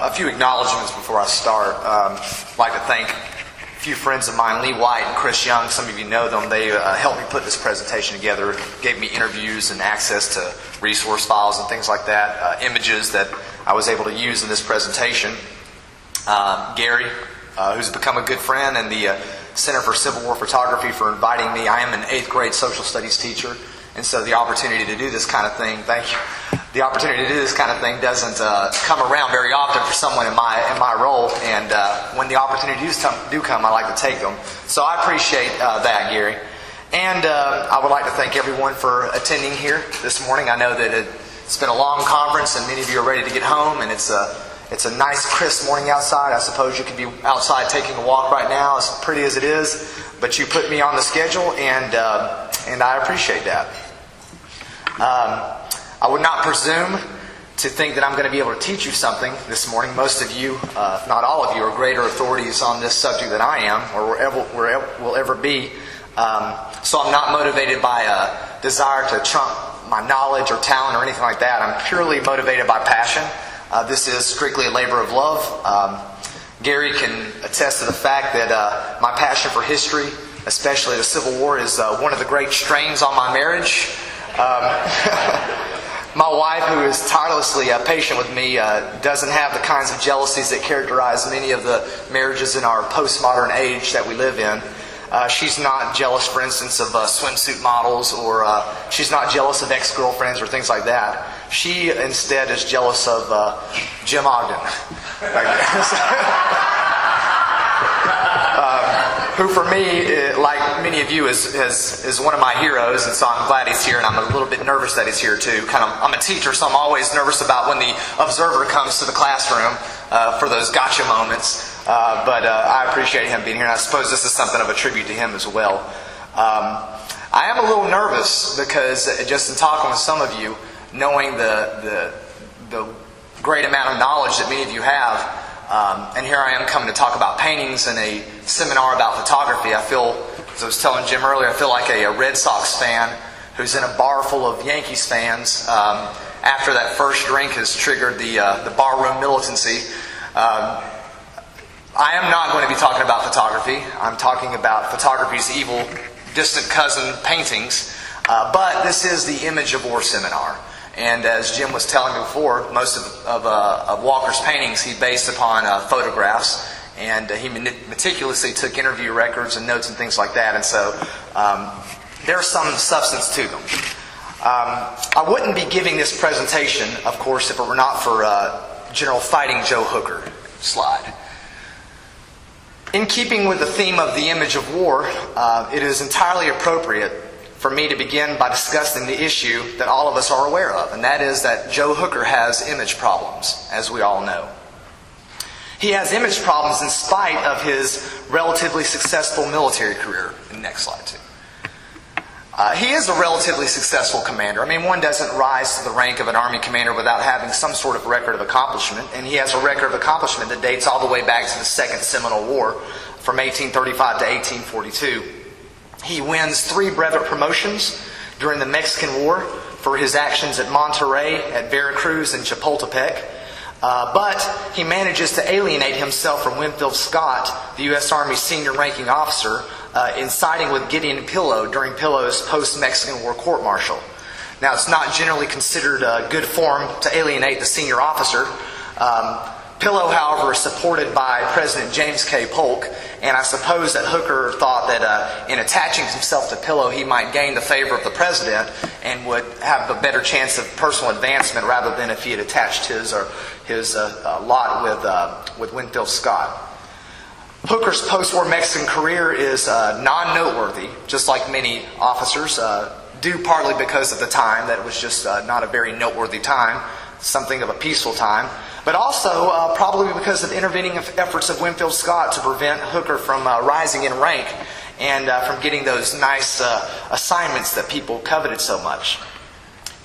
A few acknowledgments before I start. I'd like to thank a few friends of mine, Lee White and Chris Young. Some of you know them. They helped me put this presentation together, gave me interviews and access to resource files and things like that, images that I was able to use in this presentation. Gary, who's become a good friend, and the Center for Civil War Photography for inviting me. I am an 8th grade social studies teacher, and so the opportunity to do this kind of thing, thank you. The opportunity to do this kind of thing doesn't come around very often for someone in my role, and when the opportunities do come, I like to take them. So I appreciate that, Gary. And I would like to thank everyone for attending here this morning. I know that it's been a long conference, and many of you are ready to get home, and it's a nice, crisp morning outside. I suppose you could be outside taking a walk right now, as pretty as it is, but you put me on the schedule, and I appreciate that. I would not presume to think that I'm going to be able to teach you something this morning. Most of you, if not all of you, are greater authorities on this subject than I am, or will ever be. So I'm not motivated by a desire to trump my knowledge or talent or anything like that. I'm purely motivated by passion. This is strictly a labor of love. Gary can attest to the fact that my passion for history, especially the Civil War, is one of the great strains on my marriage. My wife, who is tirelessly patient with me, doesn't have the kinds of jealousies that characterize many of the marriages in our postmodern age that we live in. She's not jealous, for instance, of swimsuit models, or she's not jealous of ex-girlfriends or things like that. She instead is jealous of Jim Ogden, who for me, like many of you, is one of my heroes, and so I'm glad he's here, and I'm a little bit nervous that he's here too. I'm a teacher, so I'm always nervous about when the observer comes to the classroom for those gotcha moments. But I appreciate him being here, and I suppose this is something of a tribute to him as well. I am a little nervous because just in talking with some of you, knowing the great amount of knowledge that many of you have, and here I am coming to talk about paintings in a seminar about photography. I feel, as I was telling Jim earlier, I feel like a Red Sox fan who's in a bar full of Yankees fans after that first drink has triggered the barroom militancy. I am not going to be talking about photography. I'm talking about photography's evil, distant cousin, paintings. But this is the Image of War seminar. And as Jim was telling me before, most of Walker's paintings he based upon photographs. And he meticulously took interview records and notes and things like that. And so there's some substance to them. I wouldn't be giving this presentation, of course, if it were not for General Fighting Joe Hooker slide. In keeping with the theme of the image of war, it is entirely appropriate for me to begin by discussing the issue that all of us are aware of, and that is that Joe Hooker has image problems, as we all know. He has image problems in spite of his relatively successful military career. Next slide, too. He is a relatively successful commander. I mean, one doesn't rise to the rank of an Army commander without having some sort of record of accomplishment, and he has a record of accomplishment that dates all the way back to the Second Seminole War from 1835 to 1842. He wins 3 brevet promotions during the Mexican War for his actions at Monterrey, at Veracruz, and Chapultepec. But he manages to alienate himself from Winfield Scott, the U.S. Army's senior ranking officer, in siding with Gideon Pillow during Pillow's post-Mexican War court-martial. Now, it's not generally considered good form to alienate the senior officer. Pillow, however, is supported by President James K. Polk, and I suppose that Hooker thought that in attaching himself to Pillow, he might gain the favor of the president and would have a better chance of personal advancement rather than if he had attached his lot with Winfield Scott. Hooker's post-war Mexican career is non-noteworthy, just like many officers, due partly because of the time, that it was just not a very noteworthy time, something of a peaceful time, but also probably because of intervening efforts of Winfield Scott to prevent Hooker from rising in rank and from getting those nice assignments that people coveted so much.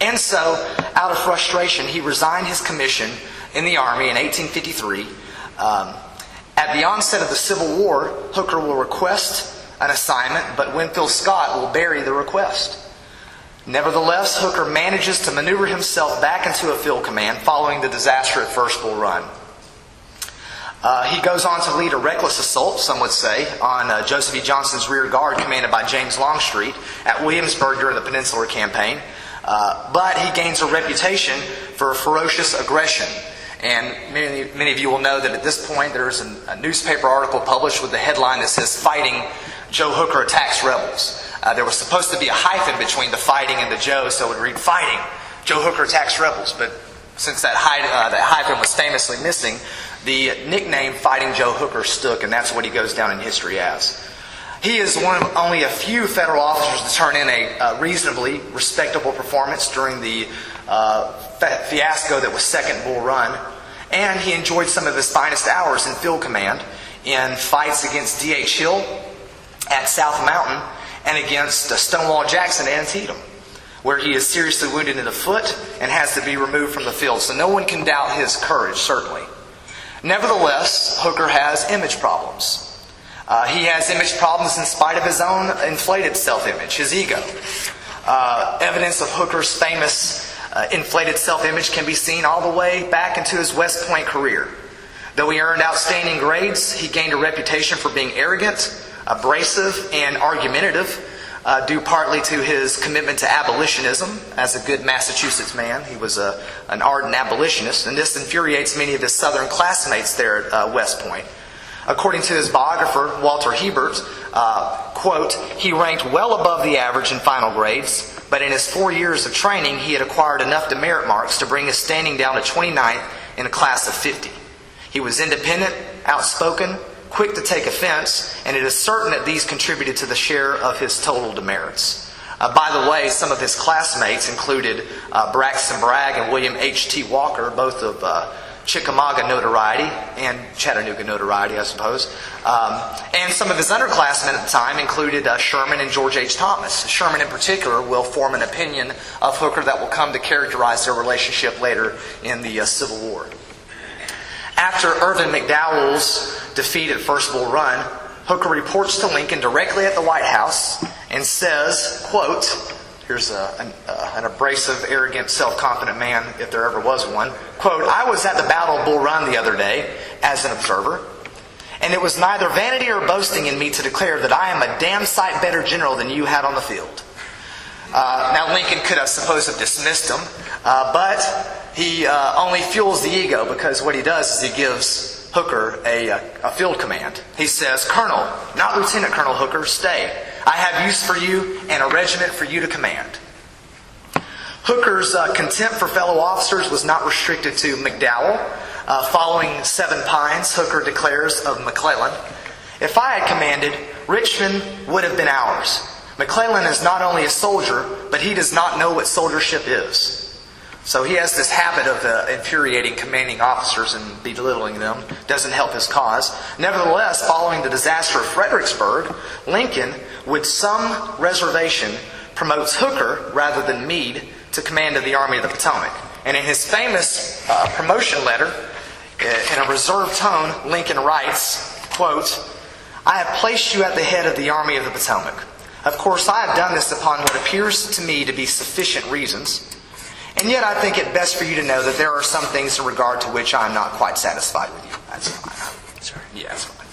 And so, out of frustration, he resigned his commission in the Army in 1853. At the onset of the Civil War, Hooker will request an assignment, but Winfield Scott will bury the request. Nevertheless, Hooker manages to maneuver himself back into a field command following the disaster at First Bull Run. He goes on to lead a reckless assault, some would say, on Joseph E. Johnston's rear guard commanded by James Longstreet at Williamsburg during the Peninsular Campaign. But he gains a reputation for ferocious aggression. And many of you will know that at this point there's a newspaper article published with the headline that says, "Fighting Joe Hooker Attacks Rebels." There was supposed to be a hyphen between the fighting and the Joe, so it would read, "Fighting Joe Hooker Attacks Rebels." But since that hyphen was famously missing, the nickname Fighting Joe Hooker stuck, and that's what he goes down in history as. He is one of only a few federal officers to turn in a reasonably respectable performance during the fiasco that was Second Bull Run, and he enjoyed some of his finest hours in field command in fights against D.H. Hill at South Mountain and against Stonewall Jackson at Antietam, where he is seriously wounded in the foot and has to be removed from the field. So no one can doubt his courage, certainly. Nevertheless, Hooker has image problems. He has image problems in spite of his own inflated self-image, his ego. Evidence of Hooker's famous inflated self-image can be seen all the way back into his West Point career. Though he earned outstanding grades, he gained a reputation for being arrogant, abrasive, and argumentative, due partly to his commitment to abolitionism. As a good Massachusetts man, he was an ardent abolitionist, and this infuriates many of his Southern classmates there at West Point. According to his biographer, Walter Hebert, quote, "He ranked well above the average in final grades, but in his 4 years of training, he had acquired enough demerit marks to bring his standing down to 29th in a class of 50. He was independent, outspoken, quick to take offense, and it is certain that these contributed to the share of his total demerits." By the way, some of his classmates included Braxton Bragg and William H.T. Walker, both of Chickamauga notoriety and Chattanooga notoriety, I suppose. And some of his underclassmen at the time included Sherman and George H. Thomas. Sherman in particular will form an opinion of Hooker that will come to characterize their relationship later in the Civil War. After Irvin McDowell's defeat at First Bull Run, Hooker reports to Lincoln directly at the White House and says, quote, here's an abrasive, arrogant, self-confident man, if there ever was one. Quote, "I was at the Battle of Bull Run the other day as an observer, and it was neither vanity or boasting in me to declare that I am a damn sight better general than you had on the field." Now, Lincoln could, I suppose, have dismissed him, but he only fuels the ego, because what he does is he gives Hooker a field command. He says, "Colonel, not Lieutenant Colonel Hooker, stay. I have use for you and a regiment for you to command." Hooker's contempt for fellow officers was not restricted to McDowell. Following Seven Pines, Hooker declares of McClellan, "If I had commanded, Richmond would have been ours. McClellan is not only a soldier, but he does not know what soldiership is." So he has this habit of infuriating commanding officers and belittling them. Doesn't help his cause. Nevertheless, following the disaster of Fredericksburg, Lincoln, with some reservation, promotes Hooker rather than Meade to command of the Army of the Potomac. And in his famous promotion letter, in a reserved tone, Lincoln writes, quote, "I have placed you at the head of the Army of the Potomac. Of course, I have done this upon what appears to me to be sufficient reasons. And yet I think it best for you to know that there are some things in regard to which I am not quite satisfied with you." That's fine. Sorry. Yeah, that's fine.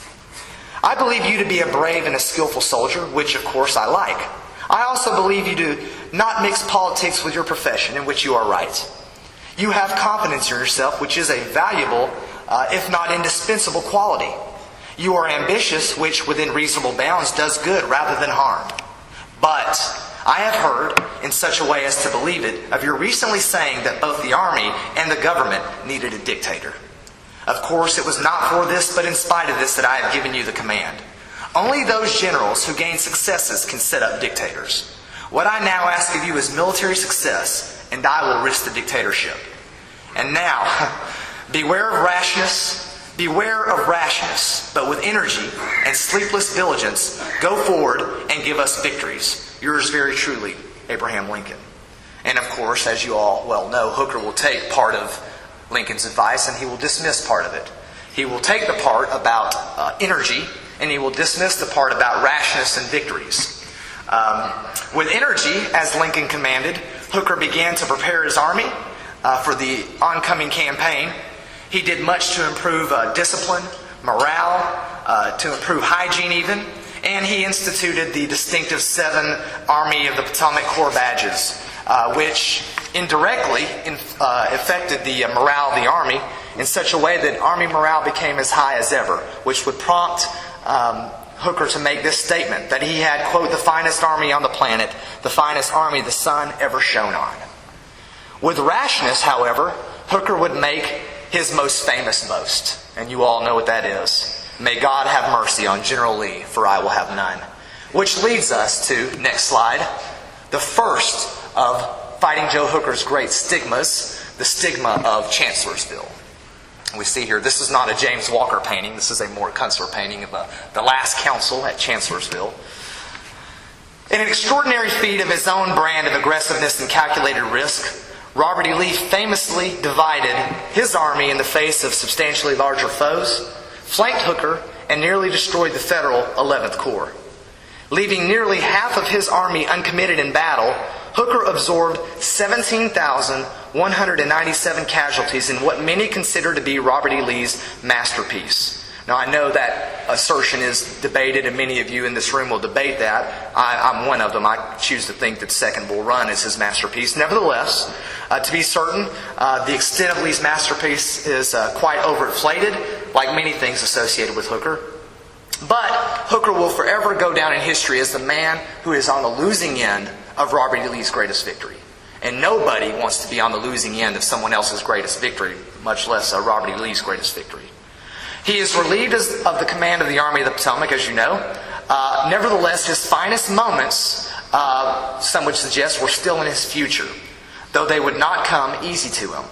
"I believe you to be a brave and a skillful soldier, which of course I like. I also believe you to not mix politics with your profession, in which you are right. You have confidence in yourself, which is a valuable, if not indispensable quality. You are ambitious, which within reasonable bounds does good rather than harm. But I have heard, in such a way as to believe it, of your recently saying that both the Army and the government needed a dictator. Of course, it was not for this, but in spite of this, that I have given you the command. Only those generals who gain successes can set up dictators. What I now ask of you is military success, and I will risk the dictatorship. And now, beware of rashness, but with energy and sleepless diligence, go forward and give us victories. Yours very truly, Abraham Lincoln." And of course, as you all well know, Hooker will take part of Lincoln's advice and he will dismiss part of it. He will take the part about energy and he will dismiss the part about rashness and victories. With energy, as Lincoln commanded, Hooker began to prepare his army for the oncoming campaign. He did much to improve discipline, morale, to improve hygiene even, and he instituted the distinctive 7 Army of the Potomac Corps badges, which indirectly affected the morale of the Army in such a way that Army morale became as high as ever, which would prompt Hooker to make this statement that he had, quote, the finest army on the planet, the finest army the sun ever shone on. With rashness, however, Hooker would make his most famous boast, and you all know what that is. May God have mercy on General Lee, for I will have none. Which leads us to, next slide, the first of Fighting Joe Hooker's great stigmas, the stigma of Chancellorsville. We see here, this is not a James Walker painting. This is a Mort Kunstler painting of the last council at Chancellorsville. In an extraordinary feat of his own brand of aggressiveness and calculated risk, Robert E. Lee famously divided his army in the face of substantially larger foes, flanked Hooker, and nearly destroyed the Federal 11th Corps. Leaving nearly half of his army uncommitted in battle, Hooker absorbed 17,197 casualties in what many consider to be Robert E. Lee's masterpiece. Now, I know that assertion is debated, and many of you in this room will debate that. I'm one of them. I choose to think that Second Bull Run is his masterpiece. Nevertheless, to be certain, the extent of Lee's masterpiece is quite overinflated, like many things associated with Hooker. But Hooker will forever go down in history as the man who is on the losing end of Robert E. Lee's greatest victory. And nobody wants to be on the losing end of someone else's greatest victory, much less Robert E. Lee's greatest victory. He is relieved of the command of the Army of the Potomac, as you know. Nevertheless, his finest moments, some would suggest, were still in his future, though they would not come easy to him.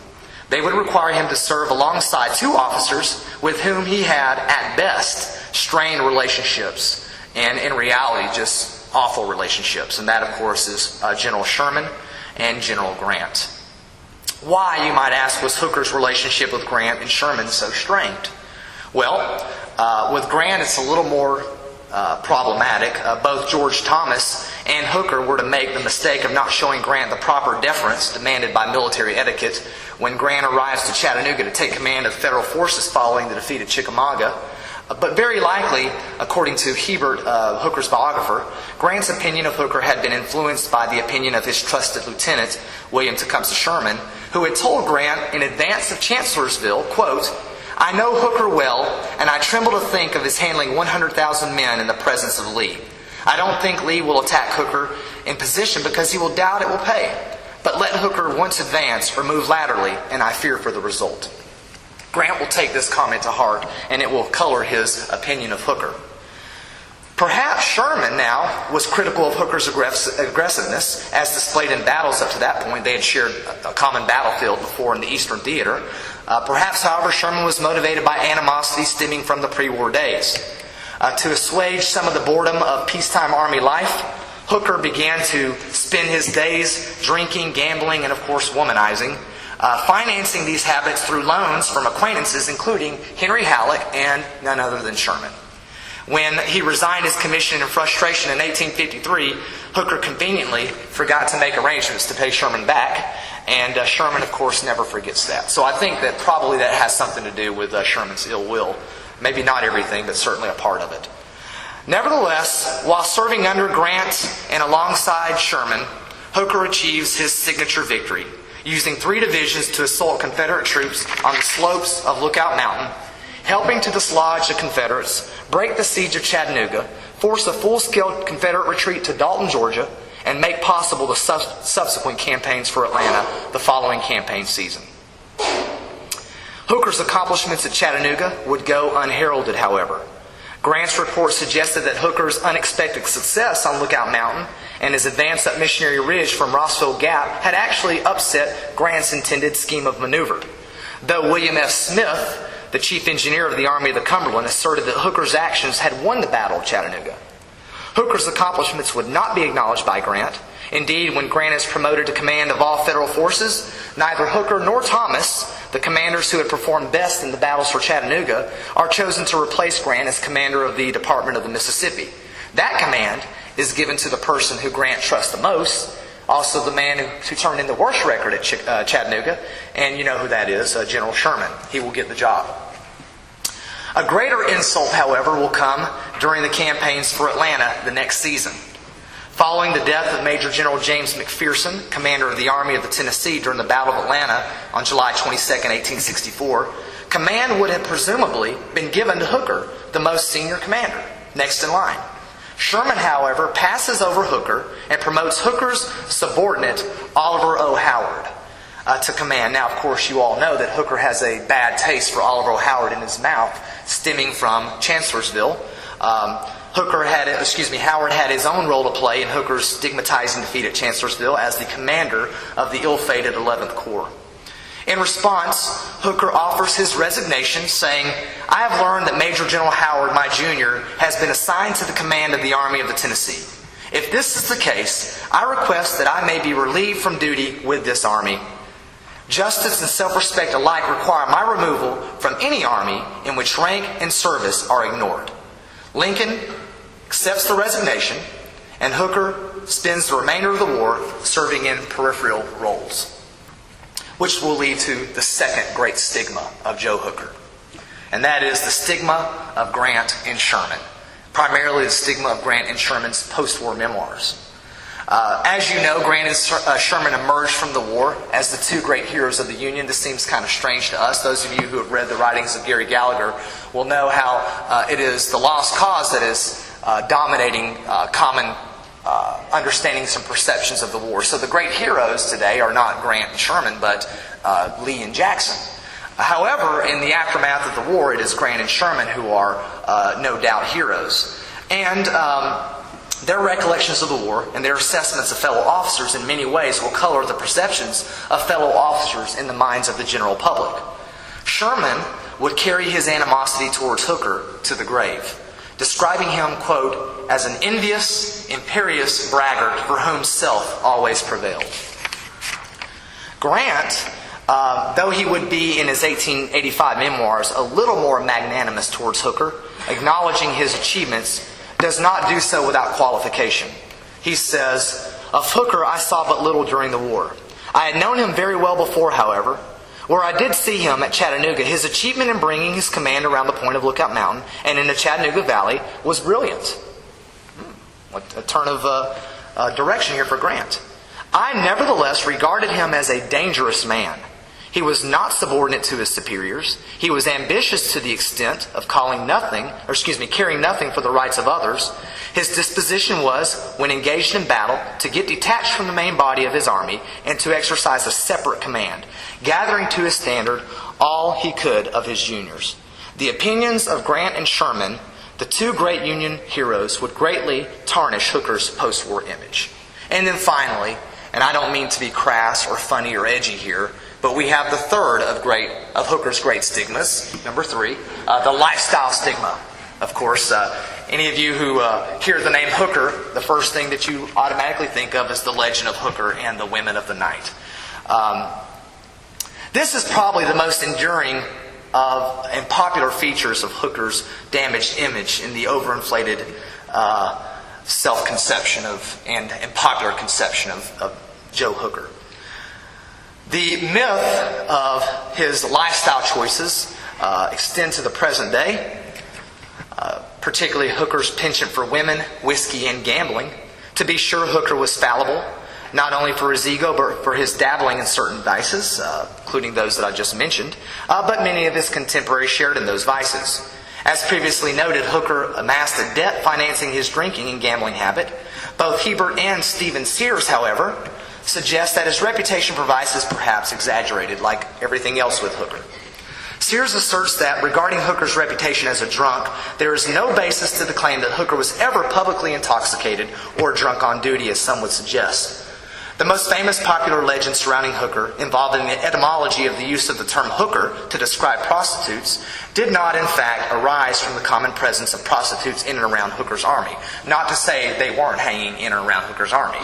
They would require him to serve alongside 2 officers with whom he had, at best, strained relationships, and in reality, just awful relationships. And that, of course, is General Sherman and General Grant. Why, you might ask, was Hooker's relationship with Grant and Sherman so strained? Well, with Grant, it's a little more problematic. Both George Thomas and Hooker were to make the mistake of not showing Grant the proper deference demanded by military etiquette when Grant arrives to Chattanooga to take command of Federal forces following the defeat at Chickamauga. But very likely, according to Hebert, Hooker's biographer, Grant's opinion of Hooker had been influenced by the opinion of his trusted lieutenant, William Tecumseh Sherman, who had told Grant in advance of Chancellorsville, quote, I know Hooker well, and I tremble to think of his handling 100,000 men in the presence of Lee. I don't think Lee will attack Hooker in position because he will doubt it will pay. But let Hooker once advance or move laterally, and I fear for the result. Grant will take this comment to heart, and it will color his opinion of Hooker. Perhaps Sherman now was critical of Hooker's aggressiveness, as displayed in battles up to that point. They had shared a common battlefield before in the Eastern Theater. Perhaps, however, Sherman was motivated by animosity stemming from the pre-war days. To assuage some of the boredom of peacetime Army life, Hooker began to spend his days drinking, gambling, and of course womanizing, financing these habits through loans from acquaintances including Henry Halleck and none other than Sherman. When he resigned his commission in frustration in 1853, Hooker conveniently forgot to make arrangements to pay Sherman back, and Sherman, of course, never forgets that. So I think that probably that has something to do with Sherman's ill will. Maybe not everything, but certainly a part of it. Nevertheless, while serving under Grant and alongside Sherman, Hooker achieves his signature victory, using 3 divisions to assault Confederate troops on the slopes of Lookout Mountain, helping to dislodge the Confederates, break the siege of Chattanooga, force a full-scale Confederate retreat to Dalton, Georgia, and make possible the subsequent campaigns for Atlanta the following campaign season. Hooker's accomplishments at Chattanooga would go unheralded, however. Grant's report suggested that Hooker's unexpected success on Lookout Mountain and his advance up Missionary Ridge from Rossville Gap had actually upset Grant's intended scheme of maneuver. Though William F. Smith, the chief engineer of the Army of the Cumberland, asserted that Hooker's actions had won the Battle of Chattanooga. Hooker's accomplishments would not be acknowledged by Grant. Indeed, when Grant is promoted to command of all Federal forces, neither Hooker nor Thomas, the commanders who had performed best in the battles for Chattanooga, are chosen to replace Grant as commander of the Department of the Mississippi. That command is given to the person who Grant trusts the most, also the man who turned in the worst record at Chattanooga, and you know who that is, General Sherman. He will get the job. A greater insult, however, will come during the campaigns for Atlanta the next season. Following the death of Major General James McPherson, commander of the Army of the Tennessee during the Battle of Atlanta on July 22, 1864, command would have presumably been given to Hooker, the most senior commander, next in line. Sherman, however, passes over Hooker and promotes Hooker's subordinate, Oliver O. Howard, to command. Now, of course, you all know that Hooker has a bad taste for Oliver O. Howard in his mouth, stemming from Chancellorsville. Howard had his own role to play in Hooker's stigmatizing defeat at Chancellorsville as the commander of the ill-fated 11th Corps. In response, Hooker offers his resignation, saying, "I have learned that Major General Howard, my junior, has been assigned to the command of the Army of the Tennessee. If this is the case, I request that I may be relieved from duty with this army. Justice and self-respect alike require my removal from any army in which rank and service are ignored." Lincoln accepts the resignation, and Hooker spends the remainder of the war serving in peripheral roles, which will lead to the second great stigma of Joe Hooker. And that is the stigma of Grant and Sherman, primarily the stigma of Grant and Sherman's post-war memoirs. As you know, Grant and Sherman emerged from the war as the two great heroes of the Union. This seems kind of strange to us. Those of you who have read the writings of Gary Gallagher will know how it is the lost cause that is dominating common understandings and perceptions of the war. So the great heroes today are not Grant and Sherman, but Lee and Jackson. However, in the aftermath of the war, it is Grant and Sherman who are no doubt heroes. And their recollections of the war and their assessments of fellow officers in many ways will color the perceptions of fellow officers in the minds of the general public. Sherman would carry his animosity towards Hooker to the grave, describing him, quote, as an envious, imperious braggart for whom self always prevailed. Grant, though he would be in his 1885 memoirs a little more magnanimous towards Hooker, acknowledging his achievements, does not do so without qualification. He says, "Of Hooker I saw but little during the war. I had known him very well before, however. Where I did see him at Chattanooga, his achievement in bringing his command around the point of Lookout Mountain and in the Chattanooga Valley was brilliant." What a turn of direction here for Grant. "I nevertheless regarded him as a dangerous man. He was not subordinate to his superiors. He was ambitious to the extent of caring nothing for the rights of others. His disposition was, when engaged in battle, to get detached from the main body of his army and to exercise a separate command, gathering to his standard all he could of his juniors. The opinions of Grant and Sherman, the two great Union heroes, would greatly tarnish Hooker's post-war image." And then finally, and I don't mean to be crass or funny or edgy here, but we have the third of Hooker's great stigmas, number 3, the lifestyle stigma. Of course, any of you who hear the name Hooker, the first thing that you automatically think of is the legend of Hooker and the women of the night. This is probably the most enduring and popular features of Hooker's damaged image in the overinflated self-conception and popular conception of Joe Hooker. The myth of his lifestyle choices extend to the present day, particularly Hooker's penchant for women, whiskey, and gambling. To be sure, Hooker was fallible, not only for his ego, but for his dabbling in certain vices, including those that I just mentioned, but many of his contemporaries shared in those vices. As previously noted, Hooker amassed a debt financing his drinking and gambling habit. Both Hebert and Stephen Sears, however, suggest that his reputation for vice is perhaps exaggerated, like everything else with Hooker. Sears asserts that regarding Hooker's reputation as a drunk, there is no basis to the claim that Hooker was ever publicly intoxicated or drunk on duty, as some would suggest. The most famous popular legend surrounding Hooker, involving the etymology of the use of the term hooker to describe prostitutes, did not in fact arise from the common presence of prostitutes in and around Hooker's army. Not to say they weren't hanging in and around Hooker's army.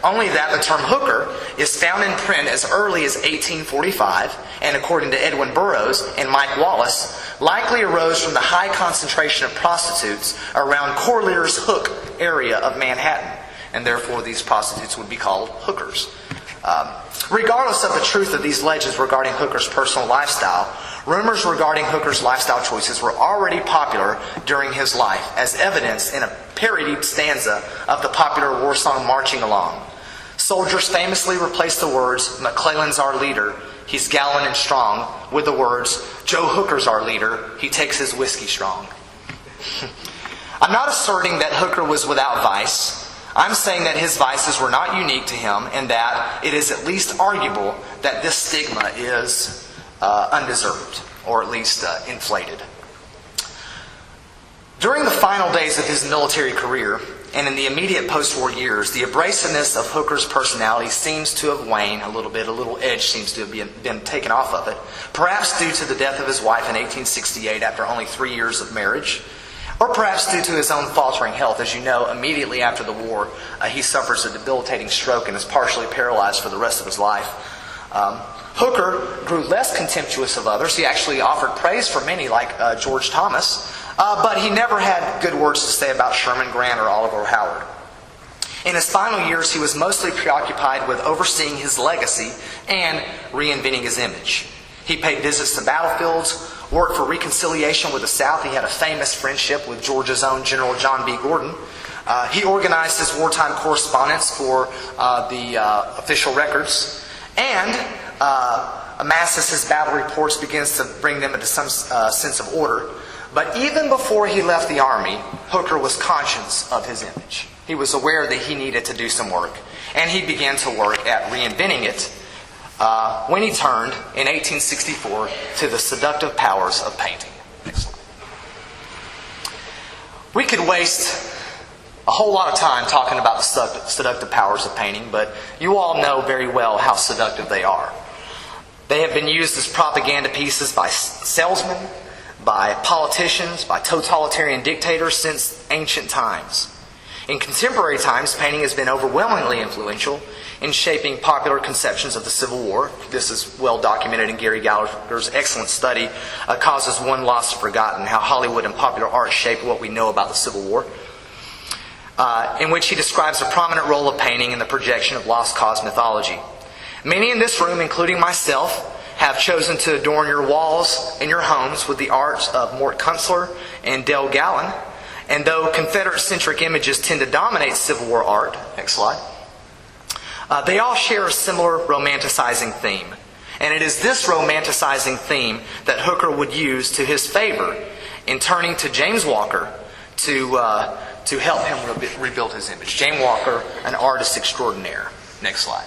Only that the term hooker is found in print as early as 1845, and according to Edwin Burroughs and Mike Wallace, likely arose from the high concentration of prostitutes around Corlear's Hook area of Manhattan, and therefore these prostitutes would be called hookers. Regardless of the truth of these legends regarding Hooker's personal lifestyle, rumors regarding Hooker's lifestyle choices were already popular during his life, as evidenced in a parodied stanza of the popular war song Marching Along. Soldiers famously replaced the words, "McClellan's our leader, he's gallant and strong," with the words, "Joe Hooker's our leader, he takes his whiskey strong." I'm not asserting that Hooker was without vice. I'm saying that his vices were not unique to him, and that it is at least arguable that this stigma is undeserved, or at least inflated. During the final days of his military career, and in the immediate post-war years, the abrasiveness of Hooker's personality seems to have waned a little bit. A little edge seems to have been taken off of it, perhaps due to the death of his wife in 1868 after only 3 years of marriage, or perhaps due to his own faltering health. As you know, immediately after the war, he suffers a debilitating stroke and is partially paralyzed for the rest of his life. Hooker grew less contemptuous of others. He actually offered praise for many, like George Thomas, but he never had good words to say about Sherman, Grant, or Oliver Howard. In his final years, he was mostly preoccupied with overseeing his legacy and reinventing his image. He paid visits to battlefields, worked for reconciliation with the South. He had a famous friendship with Georgia's own General John B. Gordon. He organized his wartime correspondence for the official records, and amasses his battle reports, begins to bring them into some sense of order. But even before he left the Army, Hooker was conscious of his image. He was aware that he needed to do some work, and he began to work at reinventing it when he turned in 1864 to the seductive powers of painting. Next slide. We could waste a whole lot of time talking about the seductive powers of painting, but you all know very well how seductive they are. They have been used as propaganda pieces by salesmen, by politicians, by totalitarian dictators since ancient times. In contemporary times, painting has been overwhelmingly influential in shaping popular conceptions of the Civil War. This is well documented in Gary Gallagher's excellent study, Causes One Lost Forgotten, How Hollywood and Popular Art Shaped What We Know About the Civil War, in which he describes the prominent role of painting in the projection of lost cause mythology. Many in this room, including myself, have chosen to adorn your walls in your homes with the art of Mort Kunstler and Dale Gallen. And though Confederate-centric images tend to dominate Civil War art, next slide, they all share a similar romanticizing theme. And it is this romanticizing theme that Hooker would use to his favor in turning to James Walker to help him rebuild his image. James Walker, an artist extraordinaire. Next slide.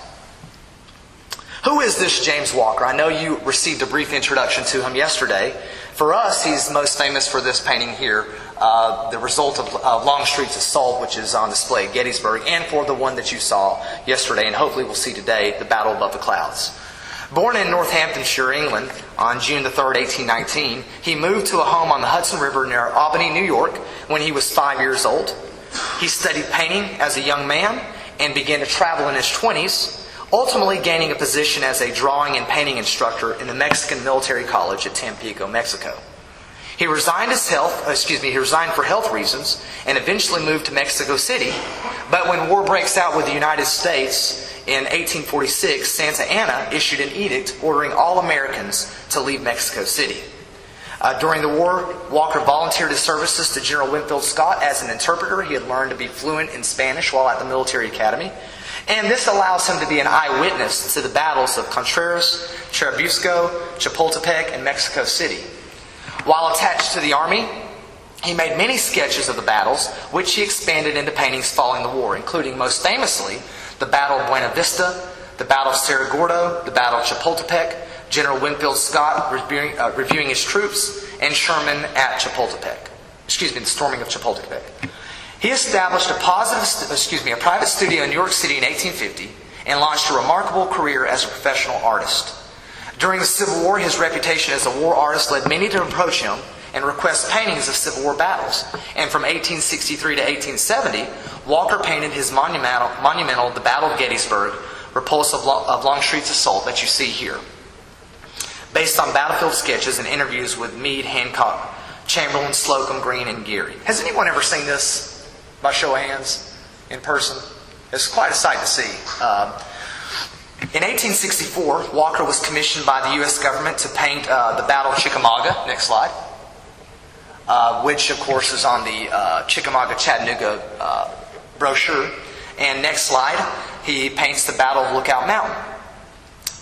Who is this James Walker? I know you received a brief introduction to him yesterday. For us, he's most famous for this painting here, the result of Longstreet's assault, which is on display at Gettysburg, and for the one that you saw yesterday, and hopefully we'll see today, The Battle Above the Clouds. Born in Northamptonshire, England, on June the 3rd, 1819, he moved to a home on the Hudson River near Albany, New York, when he was 5 years old. He studied painting as a young man and began to travel in his 20s, ultimately gaining a position as a drawing and painting instructor in the Mexican Military College at Tampico, Mexico. He resigned for health reasons and eventually moved to Mexico City. But when war breaks out with the United States in 1846, Santa Anna issued an edict ordering all Americans to leave Mexico City. During the war, Walker volunteered his services to General Winfield Scott as an interpreter. He had learned to be fluent in Spanish while at the military academy. And this allows him to be an eyewitness to the battles of Contreras, Churubusco, Chapultepec, and Mexico City. While attached to the Army, he made many sketches of the battles, which he expanded into paintings following the war, including most famously the Battle of Buena Vista, the Battle of Cerro Gordo, the Battle of Chapultepec, General Winfield Scott reviewing his troops, and Sherman at Chapultepec. The storming of Chapultepec. He established a private studio in New York City in 1850 and launched a remarkable career as a professional artist. During the Civil War, his reputation as a war artist led many to approach him and request paintings of Civil War battles. And from 1863 to 1870, Walker painted his monumental The Battle of Gettysburg, repulse of Longstreet's assault that you see here, based on battlefield sketches and interviews with Meade, Hancock, Chamberlain, Slocum, Greene, and Geary. Has anyone ever seen this by show of hands in person? It's quite a sight to see. In 1864, Walker was commissioned by the U.S. government to paint the Battle of Chickamauga. Next slide. Which, of course, is on the Chickamauga-Chattanooga brochure. And next slide, he paints the Battle of Lookout Mountain,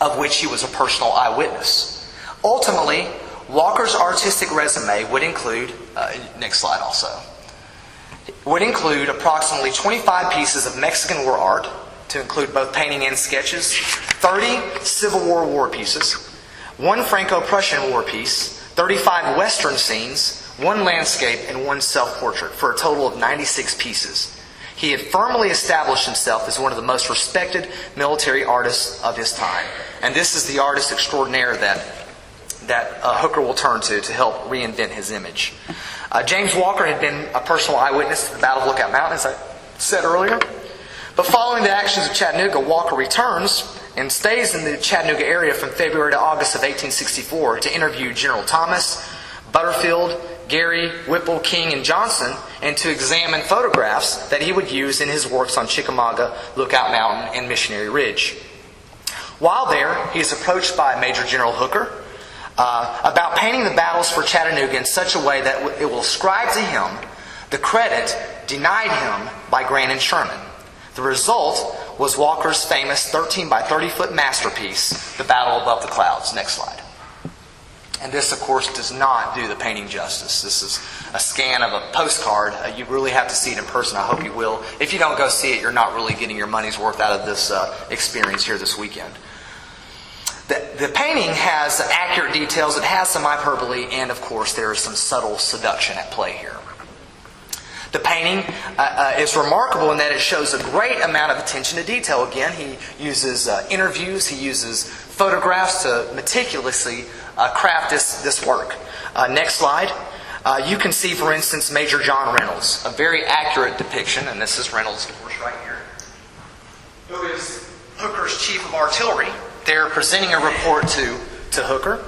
of which he was a personal eyewitness. Ultimately, Walker's artistic resume would include, next slide also, would include approximately 25 pieces of Mexican War art, to include both painting and sketches, 30 Civil War pieces, 1 Franco-Prussian war piece, 35 Western scenes, 1 landscape, and 1 self-portrait, for a total of 96 pieces. He had firmly established himself as one of the most respected military artists of his time. And this is the artist extraordinaire that Hooker will turn to help reinvent his image. James Walker had been a personal eyewitness to the Battle of Lookout Mountain, as I said earlier. But following the actions of Chattanooga, Walker returns and stays in the Chattanooga area from February to August of 1864 to interview General Thomas, Butterfield, Gary, Whipple, King, and Johnson, and to examine photographs that he would use in his works on Chickamauga, Lookout Mountain, and Missionary Ridge. While there, he is approached by Major General Hooker about painting the battles for Chattanooga in such a way that it will ascribe to him the credit denied him by Grant and Sherman. The result was Walker's famous 13 by 30 foot masterpiece, The Battle Above the Clouds. Next slide. And this, of course, does not do the painting justice. This is a scan of a postcard. You really have to see it in person. I hope you will. If you don't go see it, you're not really getting your money's worth out of this experience here this weekend. The painting has accurate details. It has some hyperbole. And, of course, there is some subtle seduction at play here. The painting is remarkable in that it shows a great amount of attention to detail. Again, he uses interviews, he uses photographs to meticulously craft this work. Next slide. You can see, for instance, Major John Reynolds, a very accurate depiction, and this is Reynolds, of course, right here, who is Hooker's chief of artillery. They're presenting a report to Hooker.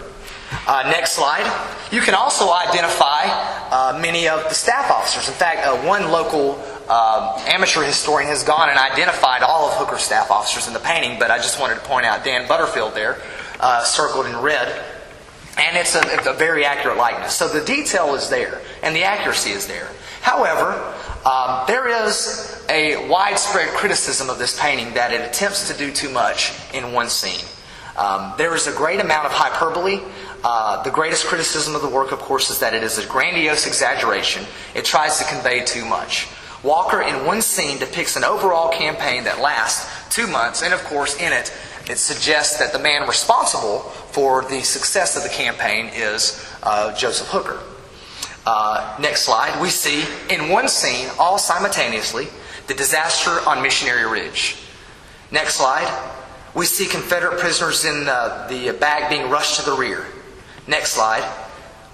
Next slide. You can also identify many of the staff officers. In fact, one local amateur historian has gone and identified all of Hooker's staff officers in the painting, but I just wanted to point out Dan Butterfield there, circled in red. And it's a very accurate likeness. So the detail is there, and the accuracy is there. However, there is a widespread criticism of this painting that it attempts to do too much in one scene. There is a great amount of hyperbole. The greatest criticism of the work, of course, is that it is a grandiose exaggeration. It tries to convey too much. Walker, in one scene, depicts an overall campaign that lasts 2 months, and of course, in it suggests that the man responsible for the success of the campaign is Joseph Hooker. Next slide. We see, in one scene, all simultaneously, the disaster on Missionary Ridge. Next slide. We see Confederate prisoners in the bag being rushed to the rear. Next slide.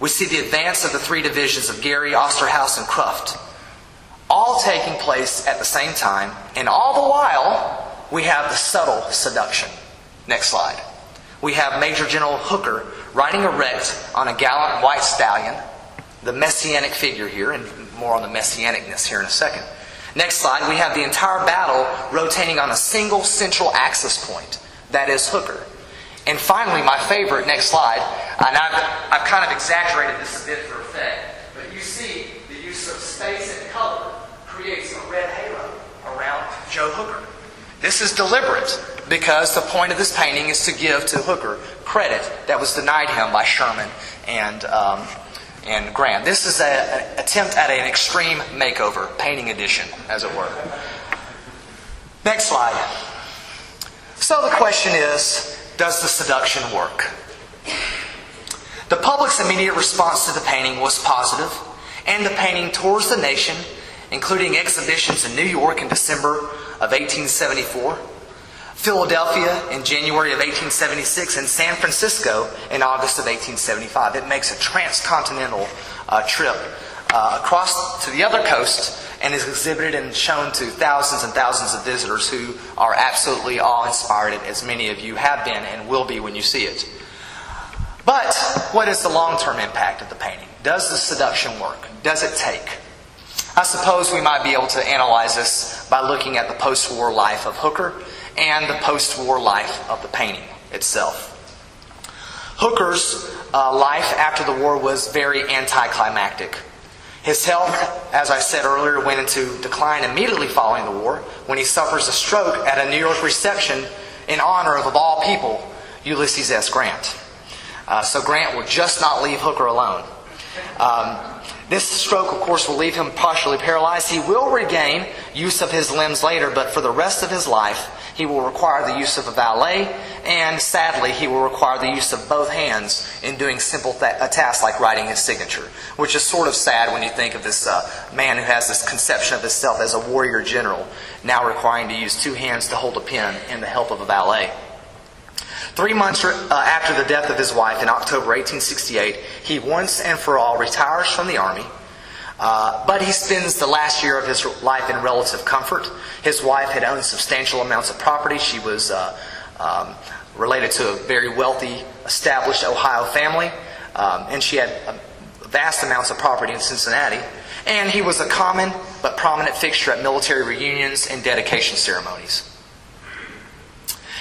We see the advance of the 3 divisions of Gary, Osterhaus, and Cruft, all taking place at the same time, and all the while, we have the subtle seduction. Next slide. We have Major General Hooker riding erect on a gallant white stallion, the messianic figure here, and more on the messianicness here in a second. Next slide, we have the entire battle rotating on a single central axis point. That is Hooker. And finally, my favorite, next slide, and I've kind of exaggerated this a bit for effect, but you see the use of space and color creates a red halo around Joe Hooker. This is deliberate because the point of this painting is to give to Hooker credit that was denied him by Sherman and Grant. This is an attempt at an extreme makeover, painting edition, as it were. Next slide. So the question is, does the seduction work? The public's immediate response to the painting was positive, and the painting tours the nation, including exhibitions in New York in December of 1874, Philadelphia in January of 1876, and San Francisco in August of 1875. It makes a transcontinental trip across to the other coast and is exhibited and shown to thousands and thousands of visitors who are absolutely awe-inspired, as many of you have been and will be when you see it. But what is the long-term impact of the painting? Does the seduction work? Does it take? I suppose we might be able to analyze this by looking at the post-war life of Hooker and the post-war life of the painting itself. Hooker's life after the war was very anticlimactic. His health, as I said earlier, went into decline immediately following the war when he suffers a stroke at a New York reception in honor of all people, Ulysses S. Grant. So Grant will just not leave Hooker alone. This stroke, of course, will leave him partially paralyzed. He will regain use of his limbs later, but for the rest of his life, he will require the use of a valet, and sadly, he will require the use of both hands in doing simple tasks like writing his signature, which is sort of sad when you think of this man who has this conception of himself as a warrior general, now requiring to use two hands to hold a pen and the help of a valet. 3 months after the death of his wife in October 1868, he once and for all retires from the Army. But he spends the last year of his life in relative comfort. His wife had owned substantial amounts of property. She was related to a very wealthy, established Ohio family. And she had vast amounts of property in Cincinnati. And he was a common but prominent fixture at military reunions and dedication ceremonies.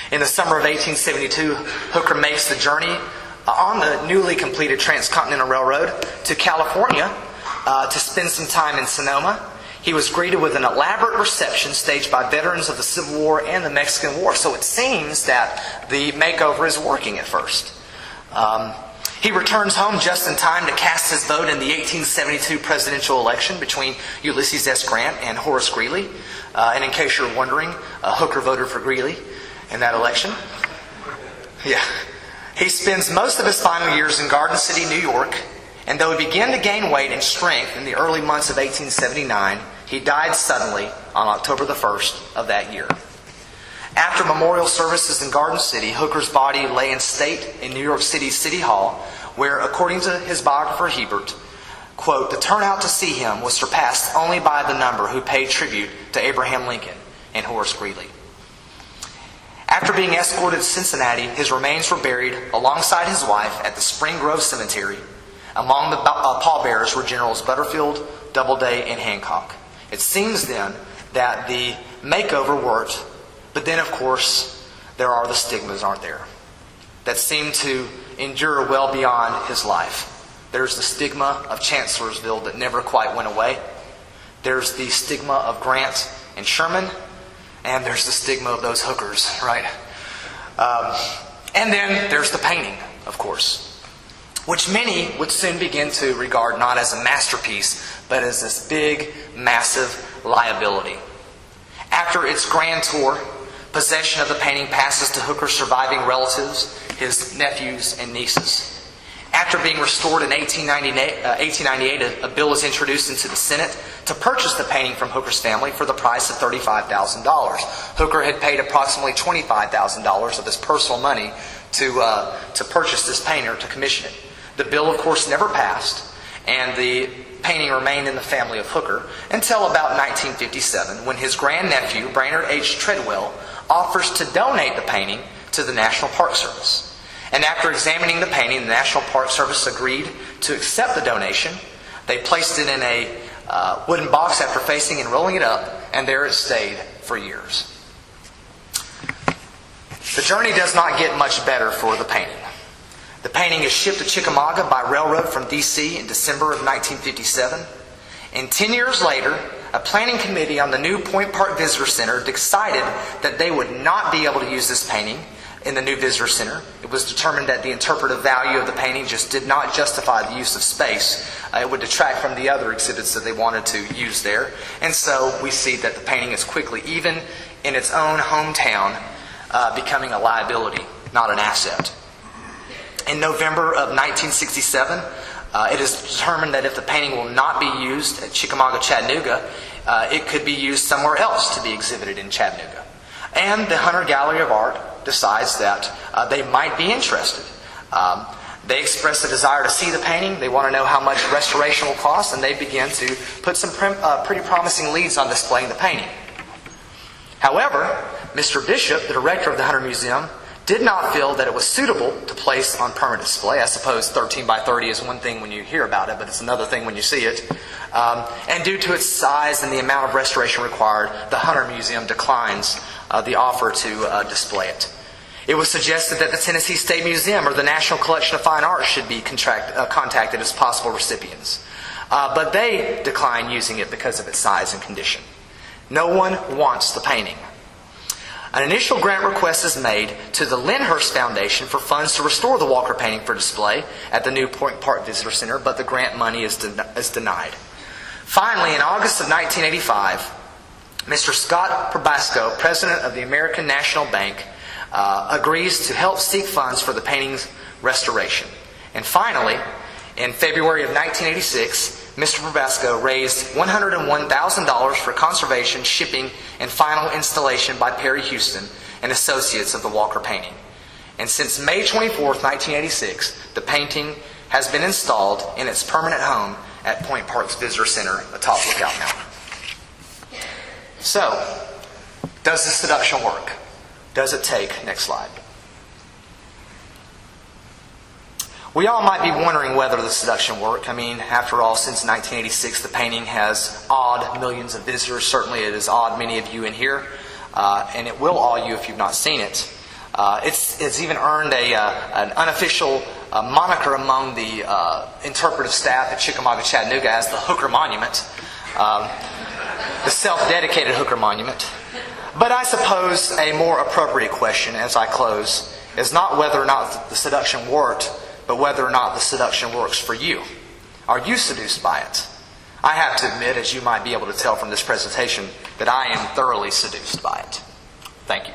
In the summer of 1872, Hooker makes the journey on the newly completed Transcontinental Railroad to California to spend some time in Sonoma. He was greeted with an elaborate reception staged by veterans of the Civil War and the Mexican War. So it seems that the makeover is working at first. He returns home just in time to cast his vote in the 1872 presidential election between Ulysses S. Grant and Horace Greeley. And in case you're wondering, Hooker voted for Greeley in that election. Yeah. He spends most of his final years in Garden City, New York, and though he began to gain weight and strength in the early months of 1879, he died suddenly on October the 1st of that year. After memorial services in Garden City, Hooker's body lay in state in New York City's City Hall, where, according to his biographer Hebert, quote, "The turnout to see him was surpassed only by the number who paid tribute to Abraham Lincoln and Horace Greeley." After being escorted to Cincinnati, his remains were buried alongside his wife at the Spring Grove Cemetery. Among the pallbearers were Generals Butterfield, Doubleday, and Hancock. It seems then that the makeover worked, but then of course there are the stigmas, aren't there, that seem to endure well beyond his life. There's the stigma of Chancellorsville that never quite went away. There's the stigma of Grant and Sherman. And there's the stigma of those hookers, right? And then there's the painting, of course, which many would soon begin to regard not as a masterpiece, but as this big, massive liability. After its grand tour, possession of the painting passes to Hooker's surviving relatives, his nephews and nieces. After being restored in 1898, a bill is introduced into the Senate to purchase the painting from Hooker's family for the price of $35,000. Hooker had paid approximately $25,000 of his personal money to purchase this painting, or to commission it. The bill, of course, never passed, and the painting remained in the family of Hooker until about 1957, when his grandnephew, Brainerd H. Treadwell, offers to donate the painting to the National Park Service. And after examining the painting, the National Park Service agreed to accept the donation. They placed it in a wooden box after facing and rolling it up, and there it stayed for years. The journey does not get much better for the painting. The painting is shipped to Chickamauga by railroad from D.C. in December of 1957. And 10 years later, a planning committee on the new Point Park Visitor Center decided that they would not be able to use this painting in the new visitor center. It was determined that the interpretive value of the painting just did not justify the use of space. It would detract from the other exhibits that they wanted to use there. And so we see that the painting is quickly, even in its own hometown, becoming a liability, not an asset. In November of 1967, it is determined that if the painting will not be used at Chickamauga, Chattanooga, it could be used somewhere else to be exhibited in Chattanooga. And the Hunter Gallery of Art decides that they might be interested. They express a desire to see the painting. They want to know how much restoration will cost, and they begin to put some pretty promising leads on displaying the painting. However, Mr. Bishop, the director of the Hunter Museum, did not feel that it was suitable to place on permanent display. I suppose 13 by 30 is one thing when you hear about it, but it's another thing when you see it. And due to its size and the amount of restoration required, the Hunter Museum declines the offer to display it. It was suggested that the Tennessee State Museum or the National Collection of Fine Arts should be contacted as possible recipients. But they declined using it because of its size and condition. No one wants the painting. An initial grant request is made to the Lyndhurst Foundation for funds to restore the Walker painting for display at the new Point Park Visitor Center, but the grant money is denied. Finally, in August of 1985, Mr. Scott Probasco, president of the American National Bank, agrees to help seek funds for the painting's restoration. And finally, in February of 1986, Mr. Probasco raised $101,000 for conservation, shipping, and final installation by Perry Houston and Associates of the Walker painting. And since May 24th, 1986, the painting has been installed in its permanent home at Point Park's Visitor Center atop Lookout Mountain. So, does the seduction work? Does it take? Next slide. We all might be wondering whether the seduction worked. I mean, after all, since 1986, the painting has awed millions of visitors. Certainly it has awed many of you in here, and it will awe you if you've not seen it. It's even earned an unofficial moniker among the interpretive staff at Chickamauga, Chattanooga as the Hooker Monument, the self-dedicated Hooker Monument. But I suppose a more appropriate question as I close is not whether or not the seduction worked, but whether or not the seduction works for you. Are you seduced by it? I have to admit, as you might be able to tell from this presentation, that I am thoroughly seduced by it. Thank you.